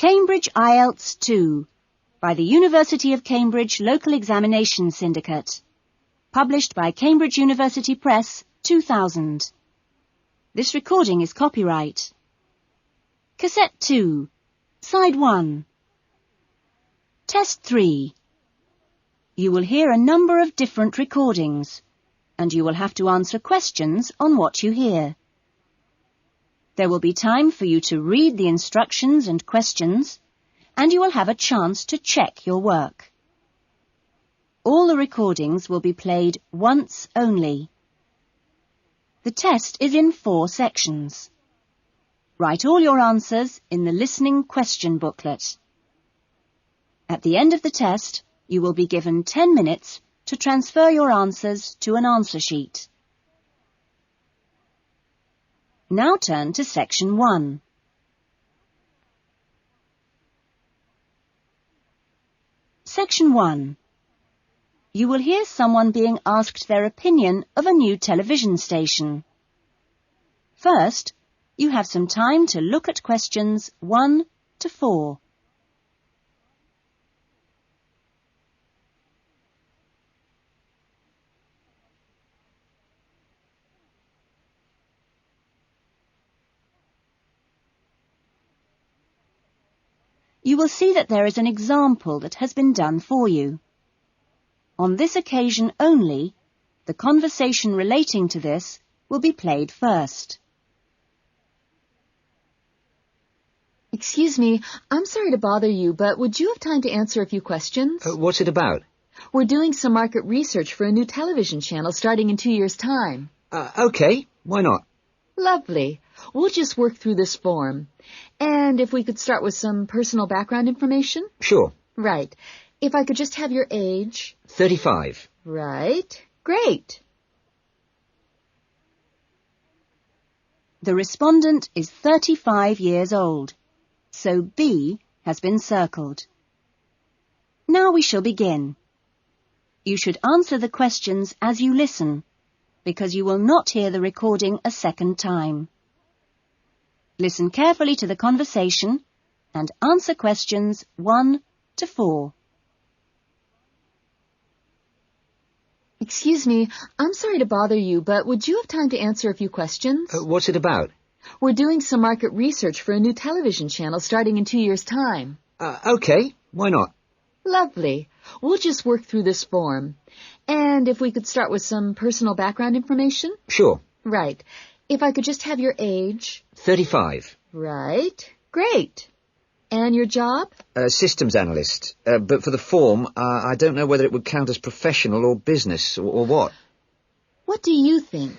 Cambridge IELTS 2 by the University of Cambridge Local Examination Syndicate. Published by Cambridge University Press, 2000. This recording is copyright. Cassette 2, Side 1. Test 3. You will hear a number of different recordings, and you will have to answer questions on what you hear. There will be time for you to read the instructions and questions, and you will have a chance to check your work. All the recordings will be played once only. The test is in 4 sections. Write all your answers in the listening question booklet. At the end of the test, you will be given 10 minutes to transfer your answers to an answer sheet. Now turn to Section 1. Section 1. You will hear someone being asked their opinion of a new television station. First, you have some time to look at questions 1 to 4. You will see that there is an example that has been done for you. On this occasion only, the conversation relating to this will be played first. Excuse me, I'm sorry to bother you, but would you have time to answer a few questions? What's it about? We're doing some market research for a new television channel starting in 2 years' time. Okay, why not? Lovely. We'll just work through this form. And if we could start with some personal background information? Sure. Right. If I could just have your age? 35. Right. Great. The respondent is 35 years old, so B has been circled. Now we shall begin. You should answer the questions as you listen, because you will not hear the recording a second time. Listen carefully to the conversation and answer questions 1 to 4. Excuse me, I'm sorry to bother you, but would you have time to answer a few questions? What's it about? We're doing some market research for a new television channel starting in 2 years' time. Okay, why not? Lovely. We'll just work through this form. And if we could start with some personal background information? Sure. Right. If I could just have your age? 35. Right. Great. And your job? Systems analyst. But for the form, I don't know whether it would count as professional or business or what. What do you think?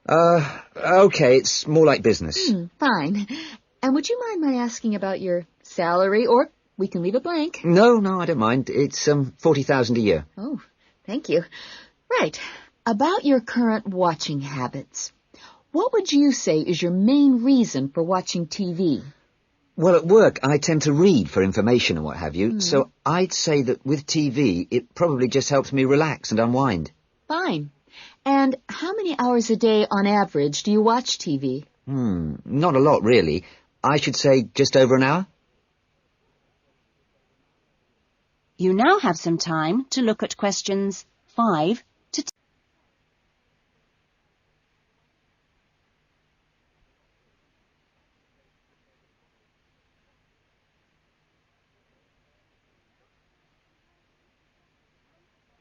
Okay, it's more like business. Fine. And would you mind my asking about your salary, or we can leave it blank? No, I don't mind. It's 40,000 a year. Oh, thank you. Right. About your current watching habits. What would you say is your main reason for watching TV? Well, at work, I tend to read for information and what have you, so I'd say that with TV, it probably just helps me relax and unwind. Fine. And how many hours a day, on average, do you watch TV? Not a lot, really. I should say just over an hour. You now have some time to look at questions 5 to 10.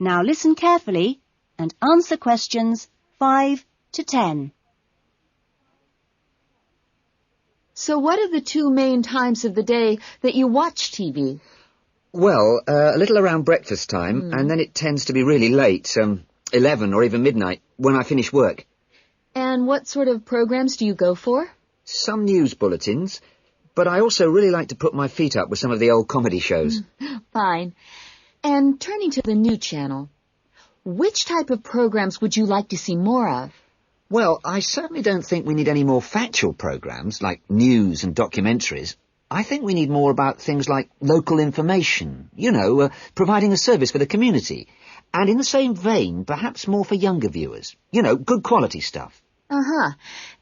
Now listen carefully and answer questions 5 to 10. So what are the 2 main times of the day that you watch TV? Well, a little around breakfast time, and then it tends to be really late, 11 or even midnight, when I finish work. And what sort of programs do you go for? Some news bulletins, but I also really like to put my feet up with some of the old comedy shows. Fine. And turning to the new channel, which type of programs would you like to see more of? Well, I certainly don't think we need any more factual programs, like news and documentaries. I think we need more about things like local information, providing a service for the community. And in the same vein, perhaps more for younger viewers. Good quality stuff. Uh-huh.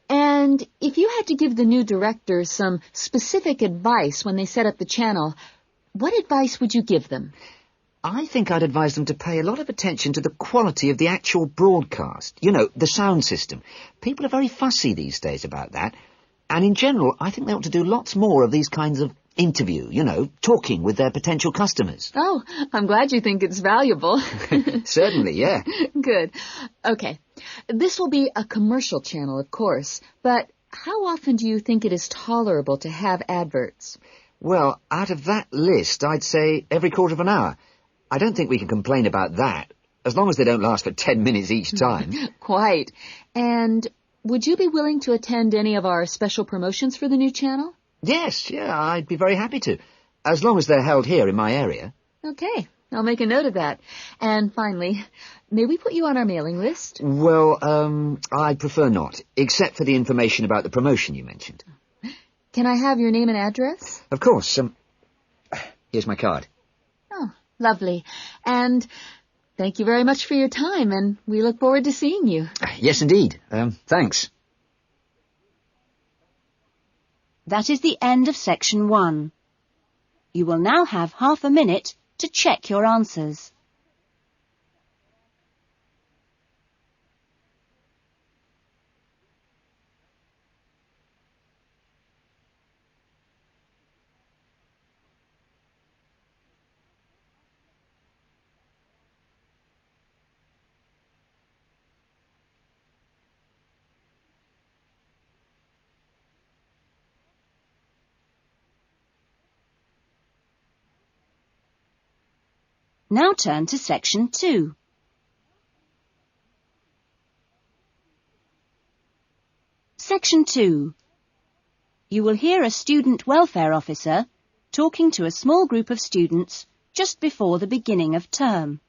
And if you had to give the new director some specific advice when they set up the channel, what advice would you give them? I think I'd advise them to pay a lot of attention to the quality of the actual broadcast. You know, the sound system. People are very fussy these days about that. And in general, I think they ought to do lots more of these kinds of interview, you know, talking with their potential customers. Oh, I'm glad you think it's valuable. Certainly, yeah. Good. Okay. This will be a commercial channel, of course, but how often do you think it is tolerable to have adverts? Well, out of that list, I'd say every quarter of an hour. I don't think we can complain about that, as long as they don't last for 10 minutes each time. Quite. And would you be willing to attend any of our special promotions for the new channel? Yes, yeah, I'd be very happy to, as long as they're held here in my area. Okay, I'll make a note of that. And finally, may we put you on our mailing list? Well, I'd prefer not, except for the information about the promotion you mentioned. Can I have your name and address? Of course. Here's my card. Oh, lovely. And thank you very much for your time, and we look forward to seeing you. Yes, indeed. Thanks. That is the end of section 1. You will now have half a minute to check your answers. Now turn to section 2. Section 2. You will hear a student welfare officer talking to a small group of students just before the beginning of term.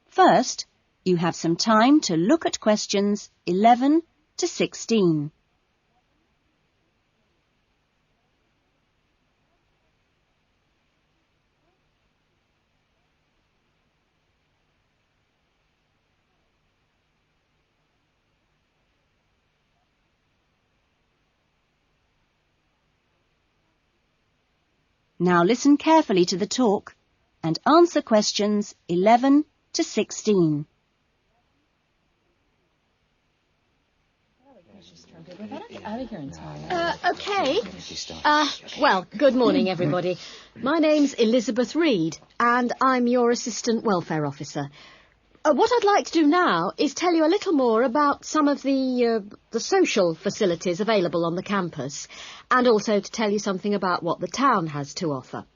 First, you have some time to look at questions 11 to 16. Now listen carefully to the talk and answer questions 11 to 16. Okay. Well, good morning, everybody. My name's Elizabeth Reed, and I'm your Assistant Welfare Officer. What I'd like to do now is tell you a little more about some of the social facilities available on the campus, and also to tell you something about what the town has to offer.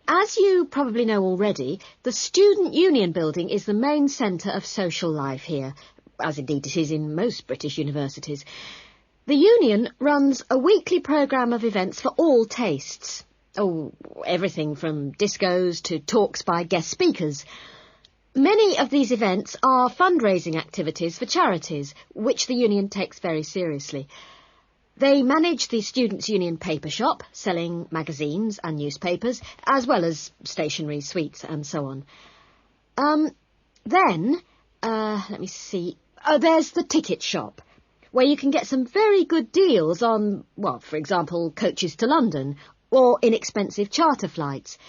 As you probably know already, the Student Union Building is the main centre of social life here, as indeed it is in most British universities. The Union runs a weekly programme of events for all tastes. Oh, everything from discos to talks by guest speakers. Many of these events are fundraising activities for charities, which the Union takes very seriously. They manage the Students' Union paper shop, selling magazines and newspapers, as well as stationery, sweets and so on. Let me see. There's the ticket shop, where you can get some very good deals on, well, for example, coaches to London, or inexpensive charter flights.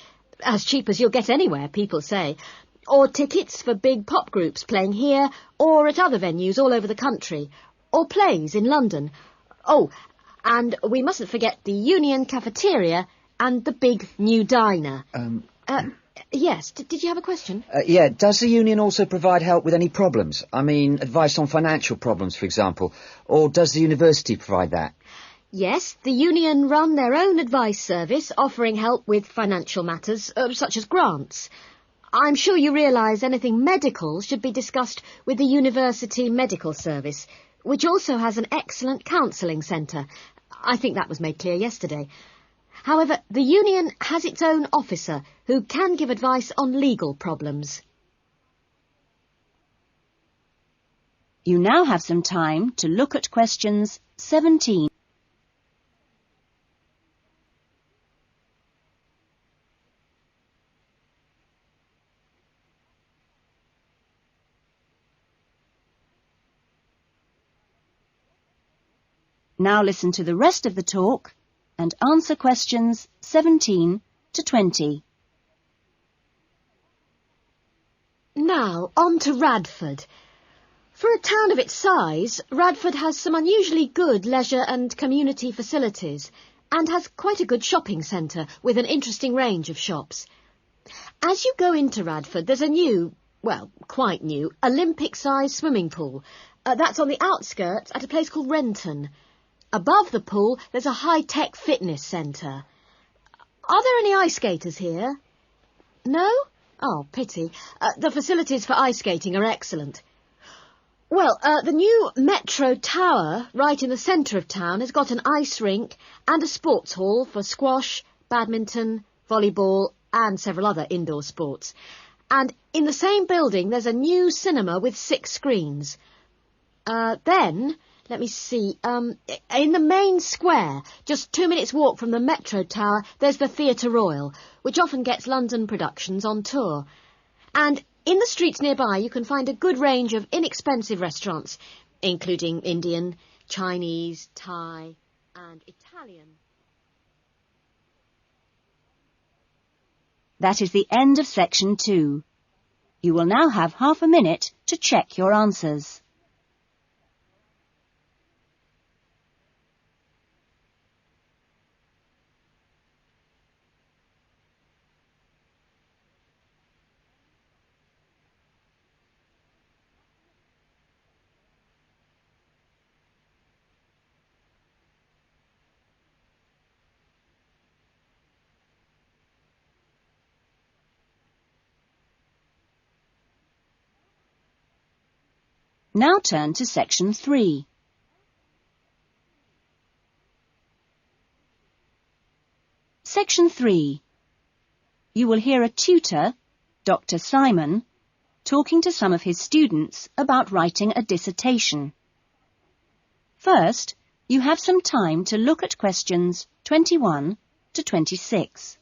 As cheap as you'll get anywhere, people say. Or tickets for big pop groups playing here or at other venues all over the country, or plays in London. Oh, and we mustn't forget the Union cafeteria and the big new diner. Yes, did you have a question? Yeah, does the Union also provide help with any problems? I mean, advice on financial problems, for example, or does the university provide that? Yes, the Union run their own advice service, offering help with financial matters, such as grants. I'm sure you realise anything medical should be discussed with the University Medical Service, which also has an excellent counselling centre. I think that was made clear yesterday. However, the Union has its own officer who can give advice on legal problems. You now have some time to look at questions 17. Now listen to the rest of the talk and answer questions 17 to 20. Now, on to Radford. For a town of its size, Radford has some unusually good leisure and community facilities and has quite a good shopping centre with an interesting range of shops. As you go into Radford, there's a new, well, quite new, Olympic-sized swimming pool. That's on the outskirts at a place called Renton. Above the pool, there's a high-tech fitness centre. Are there any ice skaters here? No? Oh, pity. The facilities for ice skating are excellent. Well, the new Metro Tower, right in the centre of town, has got an ice rink and a sports hall for squash, badminton, volleyball and several other indoor sports. And in the same building, there's a new cinema with 6 screens. Then, let me see, in the main square, just 2 minutes' walk from the Metro Tower, there's the Theatre Royal, which often gets London productions on tour. And in the streets nearby, you can find a good range of inexpensive restaurants, including Indian, Chinese, Thai and Italian. That is the end of section 2. You will now have half a minute to check your answers. Now turn to section 3. Section 3. You will hear a tutor, Dr. Simon, talking to some of his students about writing a dissertation. First, you have some time to look at questions 21 to 26.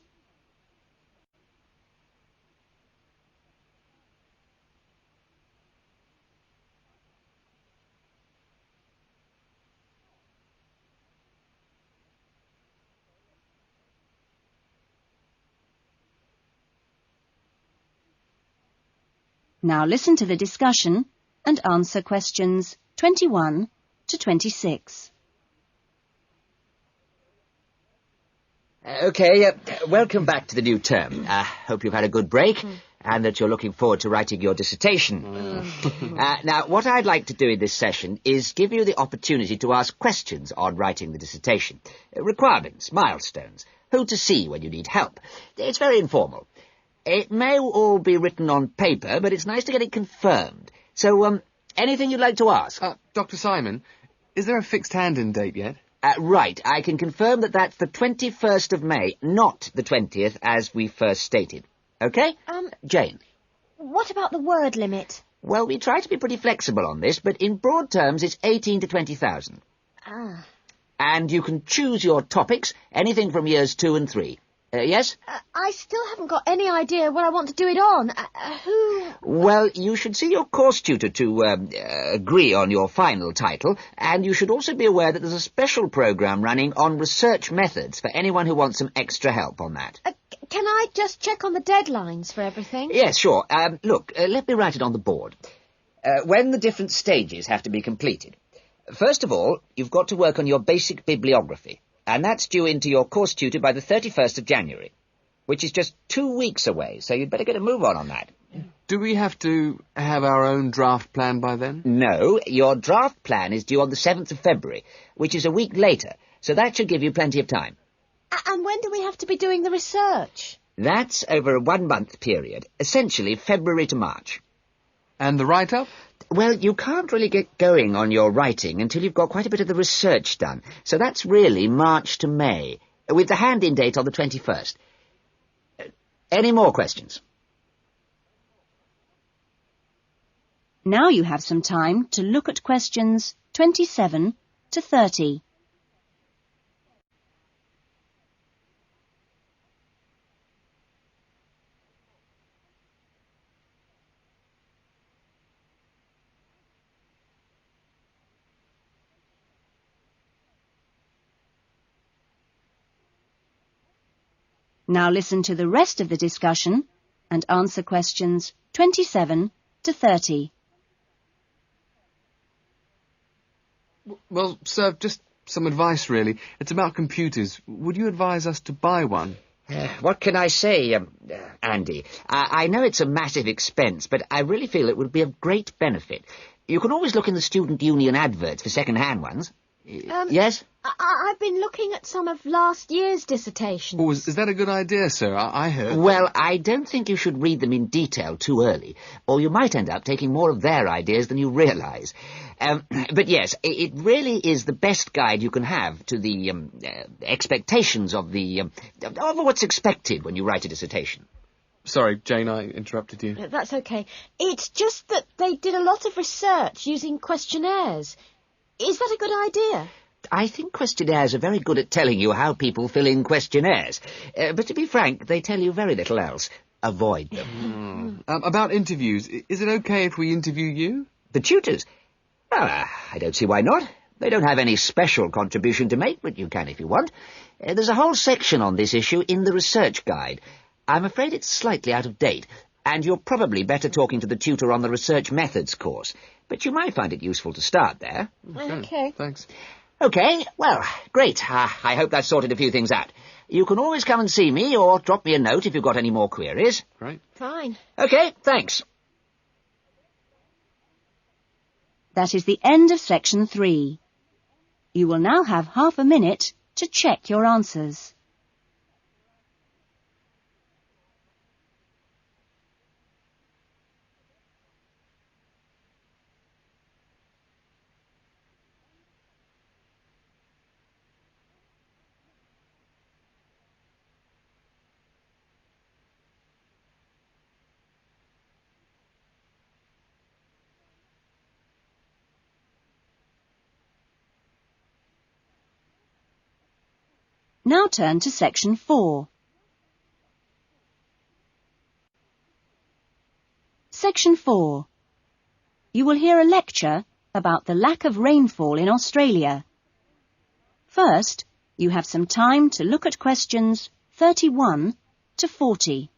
Now listen to the discussion and answer questions 21 to 26. OK, welcome back to the new term. Hope you've had a good break and that you're looking forward to writing your dissertation. Now, what I'd like to do in this session is give you the opportunity to ask questions on writing the dissertation. Requirements, milestones, who to see when you need help. It's very informal. It may all be written on paper, but it's nice to get it confirmed. So, anything you'd like to ask? Dr. Simon, is there a fixed hand-in date yet? Right, I can confirm that that's the 21st of May, not the 20th, as we first stated. OK? Jane? What about the word limit? Well, we try to be pretty flexible on this, but in broad terms, it's 18 to 20,000. Ah. And you can choose your topics, anything from years 2 and 3. Yes? I still haven't got any idea what I want to do it on. Who... Well, you should see your course tutor to agree on your final title, and you should also be aware that there's a special programme running on research methods for anyone who wants some extra help on that. Can I just check on the deadlines for everything? Yes, sure. Look, let me write it on the board. When the different stages have to be completed. First of all, you've got to work on your basic bibliography. And that's due into your course tutor by the 31st of January, which is just 2 weeks away, so you'd better get a move on that. Do we have to have our own draft plan by then? No, your draft plan is due on the 7th of February, which is a week later, so that should give you plenty of time. And when do we have to be doing the research? That's over a 1-month period, essentially February to March. And the write-up? Well, you can't really get going on your writing until you've got quite a bit of the research done. So that's really March to May, with the hand-in date on the 21st. Any more questions? Now you have some time to look at questions 27 to 30. Now listen to the rest of the discussion and answer questions 27 to 30. Well, sir, just some advice, really. It's about computers. Would you advise us to buy one? What can I say, Andy? I know it's a massive expense, but I really feel it would be of great benefit. You can always look in the student union adverts for second-hand ones. Yes? I've been looking at some of last year's dissertations. Oh, is that a good idea, sir? I heard... Well, I don't think you should read them in detail too early, or you might end up taking more of their ideas than you realise. But yes, it really is the best guide you can have to the expectations of what's expected when you write a dissertation. Sorry, Jane, I interrupted you. That's okay. It's just that they did a lot of research using questionnaires. Is that a good idea? I think questionnaires are very good at telling you how people fill in questionnaires. But to be frank, they tell you very little else. Avoid them. About interviews, is it okay if we interview you? The tutors? Well, I don't see why not. They don't have any special contribution to make, but you can if you want. There's a whole section on this issue in the research guide. I'm afraid it's slightly out of date, and you're probably better talking to the tutor on the research methods course. But you might find it useful to start there. Okay. Thanks. Okay, well, great. I hope that's sorted a few things out. You can always come and see me or drop me a note if you've got any more queries. Great. Fine. Okay, thanks. That is the end of section 3. You will now have half a minute to check your answers. Now turn to section 4. Section 4. You will hear a lecture about the lack of rainfall in Australia. First, you have some time to look at questions 31 to 40.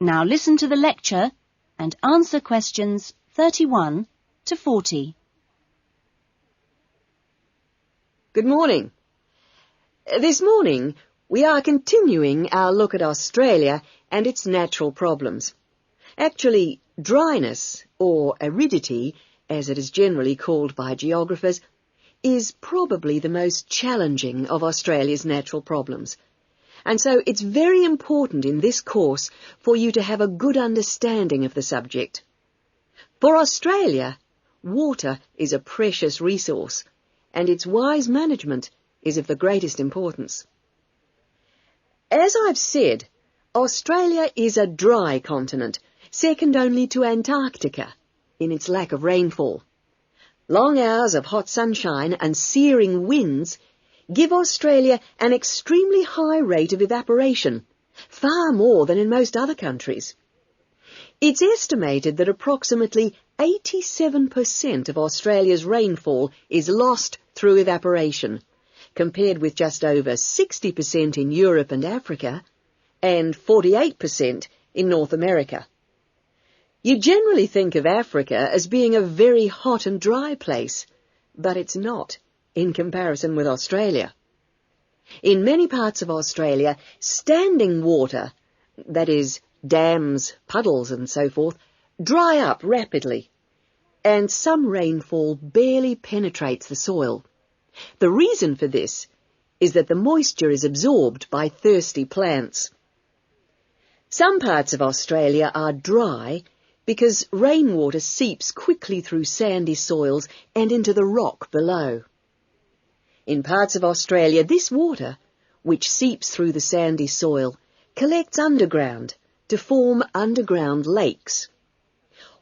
Now listen to the lecture and answer questions 31 to 40. Good morning. This morning, we are continuing our look at Australia and its natural problems. Actually, dryness, or aridity, as it is generally called by geographers, is probably the most challenging of Australia's natural problems. And so it's very important in this course for you to have a good understanding of the subject. For Australia, water is a precious resource, and its wise management is of the greatest importance. As I've said, Australia is a dry continent, second only to Antarctica in its lack of rainfall. Long hours of hot sunshine and searing winds give Australia an extremely high rate of evaporation, far more than in most other countries. It's estimated that approximately 87% of Australia's rainfall is lost through evaporation, compared with just over 60% in Europe and Africa, and 48% in North America. You generally think of Africa as being a very hot and dry place, but it's not in comparison with Australia. In many parts of Australia, standing water, that is, dams, puddles and so forth, dry up rapidly, and some rainfall barely penetrates the soil. The reason for this is that the moisture is absorbed by thirsty plants. Some parts of Australia are dry because rainwater seeps quickly through sandy soils and into the rock below. In parts of Australia, this water, which seeps through the sandy soil, collects underground to form underground lakes.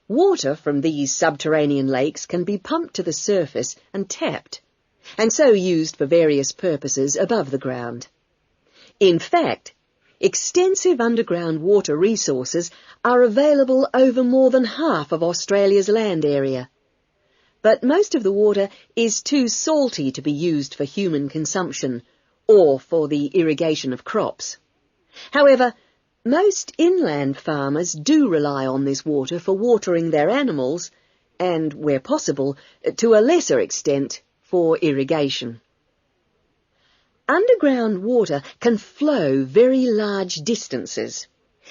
Water from these subterranean lakes can be pumped to the surface and tapped, and so used for various purposes above the ground. In fact, extensive underground water resources are available over more than half of Australia's land area. But most of the water is too salty to be used for human consumption or for the irrigation of crops. However, most inland farmers do rely on this water for watering their animals and, where possible, to a lesser extent, for irrigation. Underground water can flow very large distances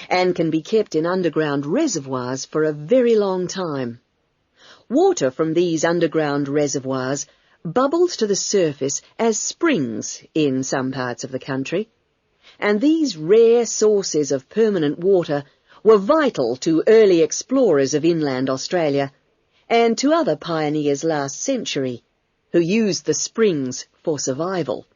and can be kept in underground reservoirs for a very long time. Water from these underground reservoirs bubbles to the surface as springs in some parts of the country, and these rare sources of permanent water were vital to early explorers of inland Australia and to other pioneers last century who used the springs for survival.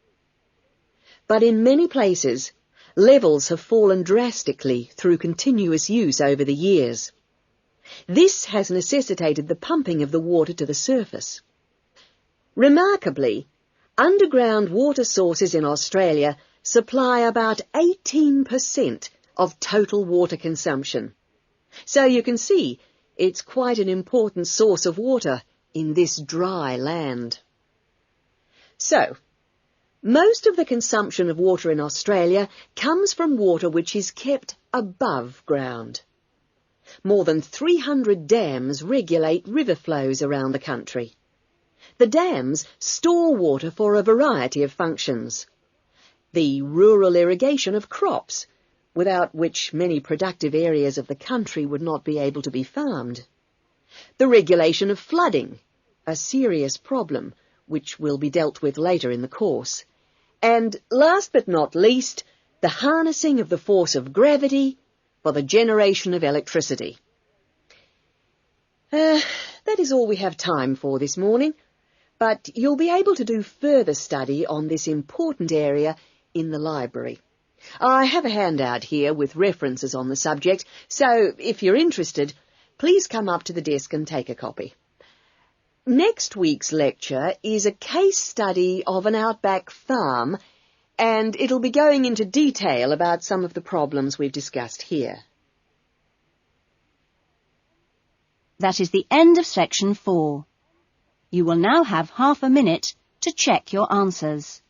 But in many places, levels have fallen drastically through continuous use over the years. This has necessitated the pumping of the water to the surface. Remarkably, underground water sources in Australia supply about 18% of total water consumption. So you can see it's quite an important source of water in this dry land. So, most of the consumption of water in Australia comes from water which is kept above ground. More than 300 dams regulate river flows around the country. The dams store water for a variety of functions. The rural irrigation of crops, without which many productive areas of the country would not be able to be farmed. The regulation of flooding, a serious problem which will be dealt with later in the course. And last but not least, the harnessing of the force of gravity for the generation of electricity. That is all we have time for this morning, but you'll be able to do further study on this important area in the library. I have a handout here with references on the subject, so if you're interested, please come up to the desk and take a copy. Next week's lecture is a case study of an outback farm, and it'll be going into detail about some of the problems we've discussed here. That is the end of section 4. You will now have half a minute to check your answers.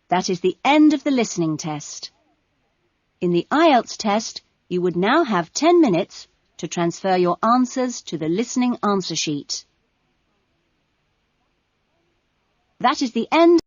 That is the end of the listening test. In the IELTS test, you would now have 10 minutes to transfer your answers to the listening answer sheet. That is the end